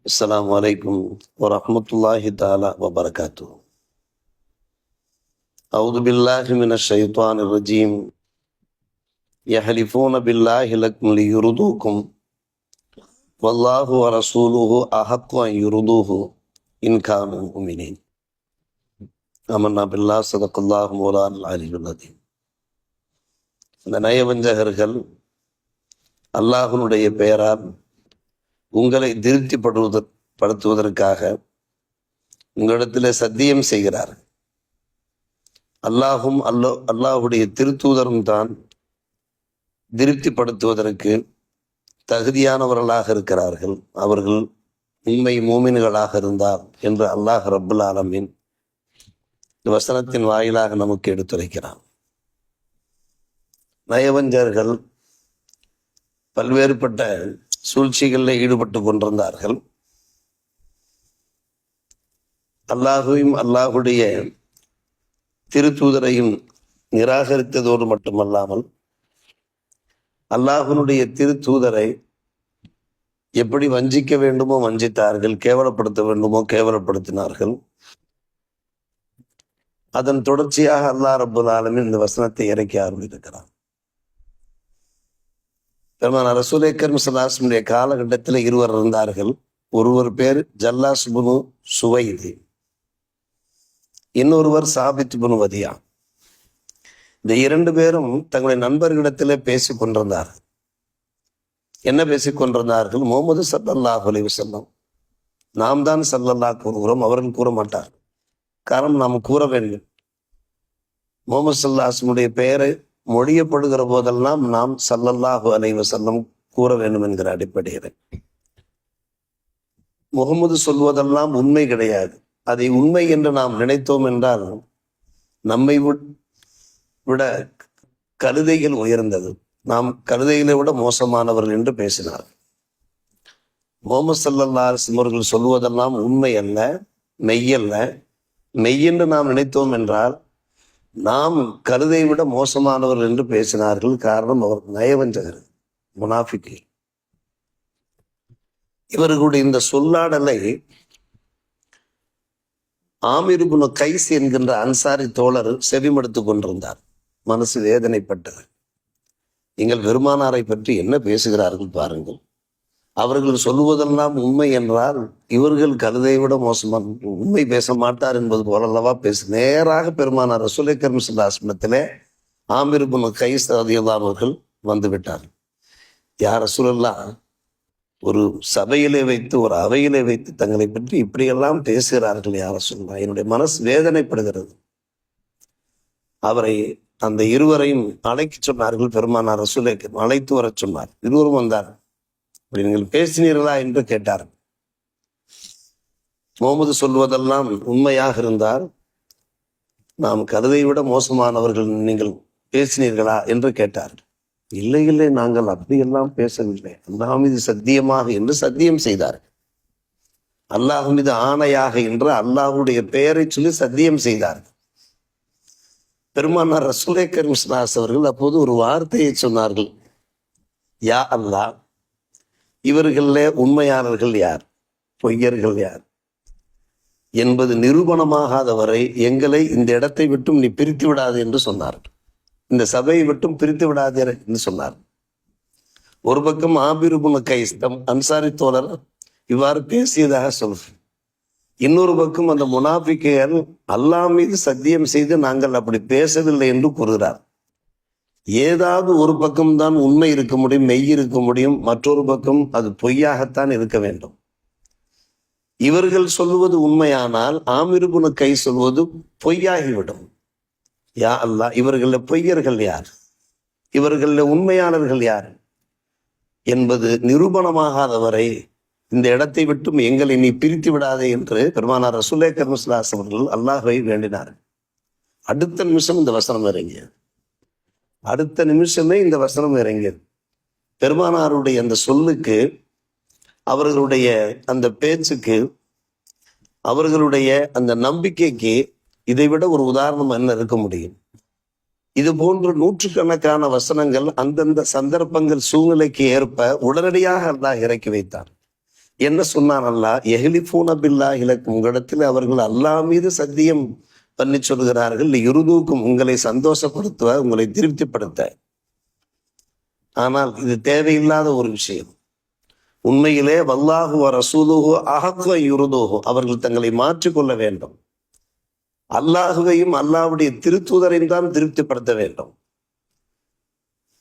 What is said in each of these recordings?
السلام عليكم ورحمة الله تعالى وبركاته. أعوذ بالله من الشيطان الرجيم. يحلفون بالله لكم ليرضوكم والله ورسوله أحق أن يرضوه إن كانوا مؤمنين. آمنا بالله صدق الله مولانا العلي العظيم. இந்த நயவஞ்சகர்கள் அல்லாஹ்வுடைய பெயரால் உங்களை திருப்திப்படுத்துவதற்காக உங்களிடத்தில் சத்தியம் செய்கிறார். அல்லாஹுடைய திருத்தூதரும் தான் திருப்திப்படுத்துவதற்கு தகுதியானவர்களாக இருக்கிறார்கள். அவர்கள் உண்மை மூமின்களாக இருந்தார் என்று அல்லாஹ் ரப்புல் ஆலமீன் வசனத்தின் வாயிலாக நமக்கு எடுத்துரைக்கிறான். நயவஞ்சர்கள் பல்வேறுபட்ட சூழ்ச்சிகளில் ஈடுபட்டு கொண்டிருந்தார்கள். அல்லாஹுவையும் அல்லாஹுடைய திருத்தூதரையும் நிராகரித்ததோடு மட்டுமல்லாமல் அல்லாஹுனுடைய திருத்தூதரை எப்படி வஞ்சிக்க வேண்டுமோ வஞ்சித்தார்கள், கேவலப்படுத்த வேண்டுமோ கேவலப்படுத்தினார்கள். அதன் தொடர்ச்சியாக அல்லாஹ் ரப்புல் ஆலமீன் இந்த வசனத்தை இறக்கி ஆரம்பித்திருக்கிறார். பெருமானார் ரசூலே கரீம் ஸல்லல்லாஹு அலைஹி வஸல்லம் காலகட்டத்தில் இருவர் இருந்தார்கள். ஒருவர் பேர் ஜல்லாஸ் இப்னு சுவைத், இன்னொருவர் சாபித் இப்னு வதியா. இந்த இரண்டு பேரும் தங்களுடைய நண்பர்களிடத்தில் பேசிக் கொண்டிருந்தார்கள். என்ன பேசிக் கொண்டிருந்தார்கள்? முஹம்மது ஸல்லல்லாஹு அலைஹி வஸல்லம் நாம் தான் ஸல்லல்லாஹு கூறுகிறோம், அவர்கள் கூற மாட்டார். காரணம், நாம் கூற வேண்டும். முஹம்மது ஸல்லல்லாஹு அலைஹி வஸல்லம் பெயரை மொழியப்படுகிற போதெல்லாம் நாம் ஸல்லல்லாஹு அலைஹி வஸல்லம் கூற வேண்டும் என்கிற அடிப்படையில். முகமது சொல்வதெல்லாம் உண்மை கிடையாது. அதை உண்மை என்று நாம் நினைத்தோம் என்றால் நம்மை விட கழுதைகள் உயர்ந்தது, நாம் கழுதைகளை விட மோசமானவர்கள் என்று பேசினார். முஹம்மது ஸல்லல்லாஹு அலைஹி வஸல்லம் அவர்கள் சொல்வதெல்லாம் உண்மை அல்ல, மெய்யல்ல. மெய்யென்று நாம் நினைத்தோம் என்றால் நாம் கருதை விட மோசமானவர்கள் என்று பேசினார்கள். காரணம், அவர் நயவஞ்சகர், முனாஃபிக்கு. இவர்களுடைய இந்த சொல்லாடலை ஆமீர் இப்னு கைஸ் என்கின்ற அன்சாரி தோழர் செவிமடுத்து கொண்டிருந்தார். மனசு வேதனைப்பட்டது. எங்கள் பெருமானாரை பற்றி என்ன பேசுகிறார்கள் பாருங்கள். அவர்கள் சொல்லுவதெல்லாம் உண்மை என்றால் இவர்கள் கழுதை விட மோசமான உண்மை பேச மாட்டார் என்பது போலல்லவா பேசு. நேராக பெருமானார் ரசூலே கரீம் ஸல்லல்லாஹு அலைஹி வஸல்லத்திலே ஆமீர் இப்னு கைஸ் ரலியல்லாஹு அவர்கள் வந்து விட்டார். யார் ரசூலல்லாஹ், ஒரு சபையிலே வைத்து, ஒரு அவையிலே வைத்து தங்களை பற்றி இப்படியெல்லாம் பேசுகிறார்கள் யார் ரசூலல்லாஹ், என்னுடைய மனசு வேதனைப்படுகிறது. அவரை அந்த இருவரையும் அழைக்க சொன்னார்கள். பெருமானார் ரசூலே அழைத்து வர சொன்னார். இருவரும் வந்தார். அப்படி நீங்கள் பேசினீர்களா என்று கேட்டார். முகமது சொல்வதெல்லாம் உண்மையாக இருந்தால் நாம் கருதை விட மோசமானவர்கள் நீங்கள் பேசினீர்களா என்று கேட்டார். இல்லை இல்லை, நாங்கள் அப்படியெல்லாம் பேசவில்லை, அல்லாஹ் மீது சத்தியமாக என்று சத்தியம் செய்தார். அல்லாஹ் மீது ஆணையாக என்று அல்லாஹுடைய பெயரை சொல்லி சத்தியம் செய்தார். பெருமானார் ரசூலே கரீம் ஸல்லல்லாஹு அலைஹி வஸல்லம் அவர்கள் அப்போது ஒரு வார்த்தையை சொன்னார்கள். யா அல்லாஹ், இவர்களே உண்மையாளர்கள் யார், பொய்யர்கள் யார் என்பது நிரூபணமாகாத வரை எங்களை இந்த இடத்தை விட்டும் நீ பிரித்து விடாது என்று சொன்னார். இந்த சபையை விட்டும் பிரித்து விடாது என்று சொன்னார். ஒரு பக்கம் ஆமீர் இப்னு கைஸ் அன்சாரி தோழர் இவ்வாறு பேசியதாக சொல்றேன். இன்னொரு பக்கம் அந்த முனாஃபிக்குகள் அல்லாஹ் மீது சத்தியம் செய்து நாங்கள் அப்படி பேசவில்லை என்று கூறுகிறார். ஏதாவது ஒரு பக்கம்தான் உண்மை இருக்க முடியும், மெய் இருக்க முடியும். மற்றொரு பக்கம் அது பொய்யாகத்தான் இருக்க வேண்டும். இவர்கள் சொல்லுவது உண்மையானால் ஆமீர் இப்னு கைஸ் சொல்வது பொய்யாகிவிடும். யா அல்லாஹ், இவர்கள பொய்யர்கள் யார், இவர்கள உண்மையாளர்கள் யார் என்பது நிரூபணமாகாத வரை இந்த இடத்தை விட்டும் எங்களை நீ பிரித்து விடாதே என்று பெருமானார் ரசூலே கரீம் ஸல்லல்லாஹு அலைஹி வஸல்லம் அவர்கள் அல்லாஹ்வை வேண்டினார். அடுத்த நிமிஷம் இந்த வசனம் இறங்கியது. அடுத்த நிமிஷமே இந்த வசனம் இறங்கியது. பெருமானாருடைய அந்த சொல்லுக்கு, அவர்களுடைய அந்த பேச்சுக்கு, அவர்களுடைய அந்த நம்பிக்கைக்கு இதைவிட ஒரு உதாரணம் என்ன இருக்க முடியும்? இது போன்ற நூற்றுக்கணக்கான வசனங்கள் அந்தந்த சந்தர்ப்பங்கள் சூழ்நிலைக்கு ஏற்ப உடனடியாக அல்லாஹ் இறக்கி வைத்தார். என்ன சொன்னான் அல்லாஹ்? எஹ்லிஃபூன பில்லாஹி லக்கும், உங்களிடத்தில் அவர்கள் அல்லாஹ் மீது சத்தியம் பண்ணி சொல்கிறார்கள், யுருதூக்கும், உங்களை சந்தோஷப்படுத்துவ, உங்களை திருப்திப்படுத்த. ஆனால் இது தேவையில்லாத ஒரு விஷயம். உண்மையிலே வல்லாஹு வ ரசூலுஹு அஹக்கு அன் யுருதூஹு, அவர்கள் தங்களை மாற்றிக்கொள்ள வேண்டும். அல்லாஹுவையும் அல்லாஹ்வுடைய திருத்தூதரையும் தான் திருப்திப்படுத்த வேண்டும்.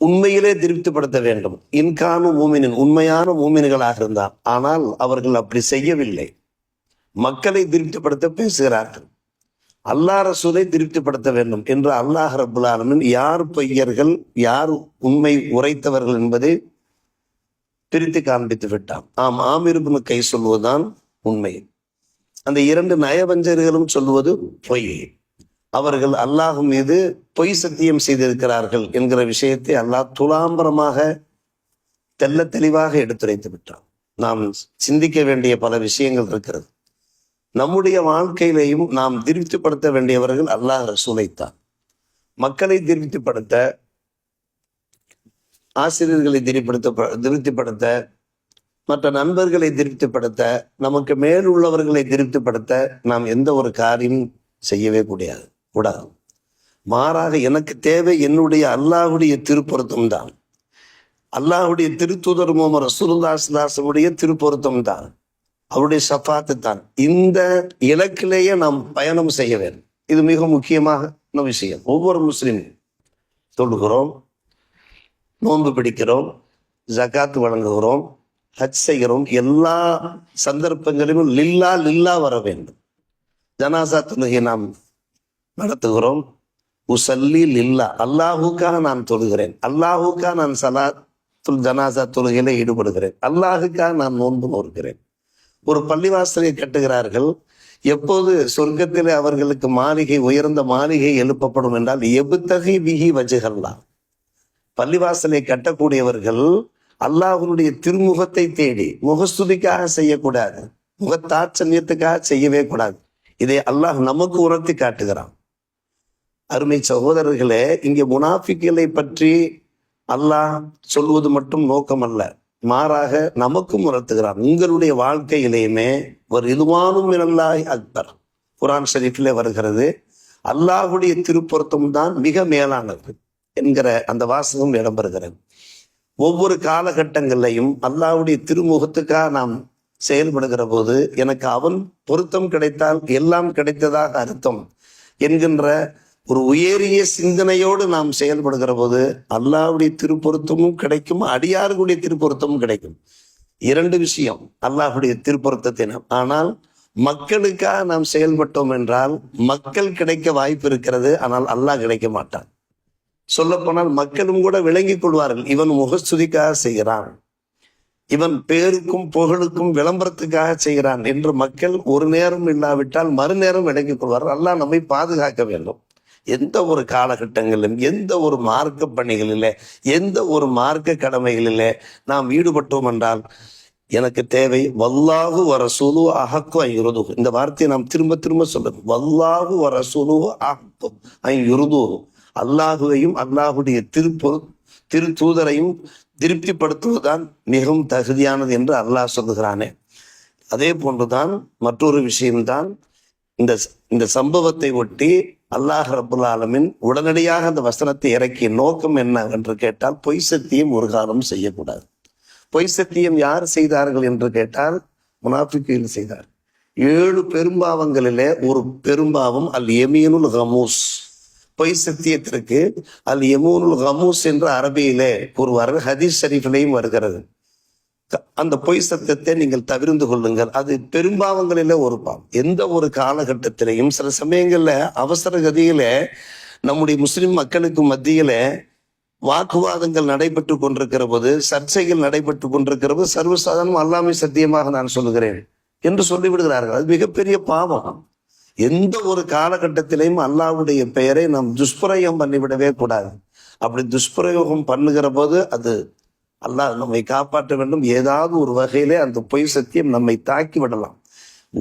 உண்மையிலே திருப்திப்படுத்த வேண்டும். இன்கானு மூமினின், உண்மையான மூமின்களாக இருந்தார். ஆனால் அவர்கள் அப்படி செய்யவில்லை. மக்களை திருப்திப்படுத்த பேசுகிறார்கள். அல்லாஹ் ரசூலை திருப்திப்படுத்த வேண்டும் என்று அல்லாஹ் ரப்புல் ஆலமீன் யார் பொய்யர்கள் யார் உண்மை உரைத்தவர்கள் என்பதை பிரித்து காண்பித்து விட்டான். ஆமீர் இப்னு கை சொல்வதுதான் உண்மை. அந்த இரண்டு நயவஞ்சர்களும் சொல்வது பொய். அவர்கள் அல்லாஹ் மீது பொய் சத்தியம் செய்திருக்கிறார்கள் என்கிற விஷயத்தை அல்லாஹ் துலாம்பரமாக தெல்ல தெளிவாக எடுத்துரைத்து விட்டான். நாம் சிந்திக்க வேண்டிய பல விஷயங்கள் இருக்கிறது. நம்முடைய வாழ்க்கையிலையும் நாம் திருப்திப்படுத்த வேண்டியவர்கள் அல்லாஹ் ரசூலைத்தான். மக்களை திருப்திப்படுத்த, ஆசிரியர்களை திருப்திப்படுத்த, மற்ற நண்பர்களை திருப்திப்படுத்த, நமக்கு மேல் உள்ளவர்களை திருப்திப்படுத்த நாம் எந்த ஒரு காரியம் செய்யவே கூடாது. மாறாக எனக்கு தேவை என்னுடைய அல்லாஹுடைய திருப்பொருத்தம் தான். அல்லாஹுடைய திருத்தூதர் முஹம்மது ரசூலுல்லாஹி ஸல்லல்லாஹு அலைஹி வஸல்லம் திருப்பொருத்தம் தான், அவருடைய ஷஃபாத்து தான். இந்த இலக்கிலேயே நாம் பயணம் செய்ய வேண்டும். இது மிக முக்கியமான விஷயம். ஒவ்வொரு முஸ்லிமும் தொழுகிறோம், நோன்பு பிடிக்கிறோம், ஜகாத் வழங்குகிறோம், ஹஜ் செய்கிறோம். எல்லா சந்தர்ப்பங்களிலும் லில்லா லில்லா வர வேண்டும். ஜனாசா தொழுகை நாம் நடத்துகிறோம். உசல்லி லில்லா, அல்லாஹுக்காக நான் தொழுகிறேன், அல்லாஹுக்காக நான் சலாத்துல் ஜனாசா தொழுகையில ஈடுபடுகிறேன், அல்லாஹுக்காக நான் நோன்பு நோக்கிறேன். ஒரு பள்ளிவாசலை கட்டுகிறார்கள். எப்போது சொர்க்கத்திலே அவர்களுக்கு மாளிகை, உயர்ந்த மாளிகை எழுப்பப்படும் என்றால் எபுத்தகி பிஹி வஜ்ஹல்லா, பள்ளிவாசலை கட்டக்கூடியவர்கள் அல்லாஹ்வுடைய திருமுகத்தை தேடி முகஸ்துதிக்காக செய்யக்கூடாது, முகத்தாட்சண்யத்துக்காக செய்யவே கூடாது. இதை அல்லாஹ் நமக்கு உணர்த்தி காட்டுகிறான். அருமை சகோதரர்களே, இங்கே முனாஃபிக்குகளை பற்றி அல்லாஹ் சொல்வது மட்டும் நோக்கம் அல்ல, மாறாக நமக்கும் உணர்த்துகிறான். உங்களுடைய வாழ்க்கையிலேயுமே ஒரு ரிதுவானும் மினல்லாஹி அக்பர், குர்ஆன் ஷரீஃபிலே வருகிறது. அல்லாஹுடைய திருப்பொருத்தம் தான் மிக மேலானது என்கிற அந்த வாசகம் இடம்பெறுகிறது. ஒவ்வொரு காலகட்டங்களிலையும் அல்லாஹ்வுடைய திருமுகத்துக்காக நாம் செயல்படுகிற போது எனக்கு அவன் பொருத்தம் கிடைத்தால் எல்லாம் கிடைத்ததாக அர்த்தம் என்கின்ற ஒரு உயரிய சிந்தனையோடு நாம் செயல்படுகிற போது அல்லாஹ்வுடைய திருப்பொருத்தமும் கிடைக்கும், அடியார்களுடைய திருப்பொருத்தமும் கிடைக்கும். இரண்டு விஷயம் அல்லாஹ்வுடைய திருப்பொருத்தத்தினம். ஆனால் மக்களுக்காக நாம் செயல்பட்டோம் என்றால் மக்கள் கிடைக்க வாய்ப்பு இருக்கிறது, ஆனால் அல்லாஹ் கிடைக்க மாட்டான். சொல்ல போனால் மக்களும் கூட விளங்கிக் கொள்வார்கள், இவன் முகஸ்துதிக்காக செய்கிறான், இவன் பேருக்கும் புகழுக்கும் விளம்பரத்துக்காக செய்கிறான் என்று மக்கள் ஒரு நேரம் இல்லாவிட்டால் மறுநேரம் விளங்கிக் கொள்வார்கள். அல்லாஹ் நம்மை பாதுகாக்க வேண்டும். எந்த ஒரு காலகட்டங்களிலும் எந்த ஒரு மார்க்க பணிகளிலே எந்த ஒரு மார்க்க கடமைகளிலே நாம் ஈடுபட்டோம் என்றால் எனக்கு தேவை வல்லாஹு வ ரசூலுஹு அஹக்கு அன் யுருதுஹு. இந்த வார்த்தையை நாம் திரும்ப திரும்ப சொல்லணும். வல்லாஹு வ ரசூலுஹு அஹக்கு அன் யுருதுஹு, அல்லாஹுவையும் அல்லாஹுடைய திருத்தூதரையும் திருப்திப்படுத்துவதுதான் மிகவும் தகுதியானது என்று அல்லாஹ் சொல்லுகிறானே. அதே போன்றுதான் மற்றொரு விஷயம்தான் இந்த சம்பவத்தை ஒட்டி அல்லாஹ் ரப்புல் ஆலமீன் உடனடியாக அந்த வசனத்தை இறக்கிய நோக்கம் என்ன என்று கேட்டால், பொய் சத்தியம் ஒரு காலம் செய்யக்கூடாது. பொய் சத்தியம் யார் செய்தார்கள் என்று கேட்டால் முனாஃபிக்குகள் செய்தார். 7 பெரும்பாவங்களிலே ஒரு பெரும்பாவம் அல் யமீனுல் கமூஸ். பொய் சத்தியத்திற்கு அல் யமீனுல் கமூஸ் என்று அரபியிலே கூறுவார்கள், ஹதீஸ் ஷரீஃபிலையும் வருகிறது. அந்த பொய் சத்தியத்தை நீங்கள் தவிர்ந்து கொள்ளுங்கள், அது பெரும்பாவங்களிலே ஒரு பாவம். எந்த ஒரு காலகட்டத்திலையும் சில சமயங்கள்ல அவசர கதியில நம்முடைய முஸ்லிம் மக்களுக்கு மத்தியில வாக்குவாதங்கள் நடைபெற்று கொண்டிருக்கிற போது, சர்ச்சைகள் நடைபெற்று கொண்டிருக்கிற போது சர்வசாதாரணம் அல்லாமை சத்தியமாக நான் சொல்லுகிறேன் என்று சொல்லிவிடுகிறார்கள். அது மிகப்பெரிய பாவம். எந்த ஒரு காலகட்டத்திலையும் அல்லாஹ்வுடைய பெயரை நாம் துஷ்பிரயோகம் பண்ணிவிடவே கூடாது. அப்படி துஷ்பிரயோகம் பண்ணுகிற போது அது அல்லாஹ் நம்மை காப்பாற்ற வேண்டும். ஏதாவது ஒரு வகையிலே அந்த பொய் சத்தியம் நம்மை தாக்கி விடலாம்.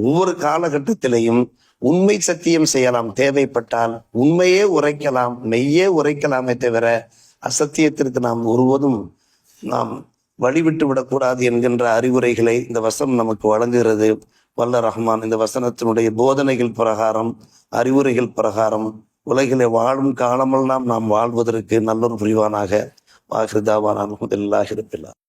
ஒவ்வொரு காலகட்டத்திலையும் உண்மை சத்தியம் செய்யலாம், தேவைப்பட்டால் உண்மையே உரைக்கலாம், மெய்யே உரைக்கலாமே தவிர அசத்தியத்திற்கு நாம் ஒருவதும் நாம் வழிவிட்டு விடக்கூடாது என்கின்ற அறிவுரைகளை இந்த வசனம் நமக்கு வழங்குகிறது. வல்ல ரஹ்மான் இந்த வசனத்தினுடைய போதனைகள் பிரகாரம், அறிவுரைகள் பிரகாரம் உலகிலே வாழும் காலமெல்லாம் நாம் வாழ்வதற்கு நல்லொரு புரிவானாக. வாஹிரு தாவானா அல்ஹம்துலில்லாஹி ரப்பில் ஆலமீன்.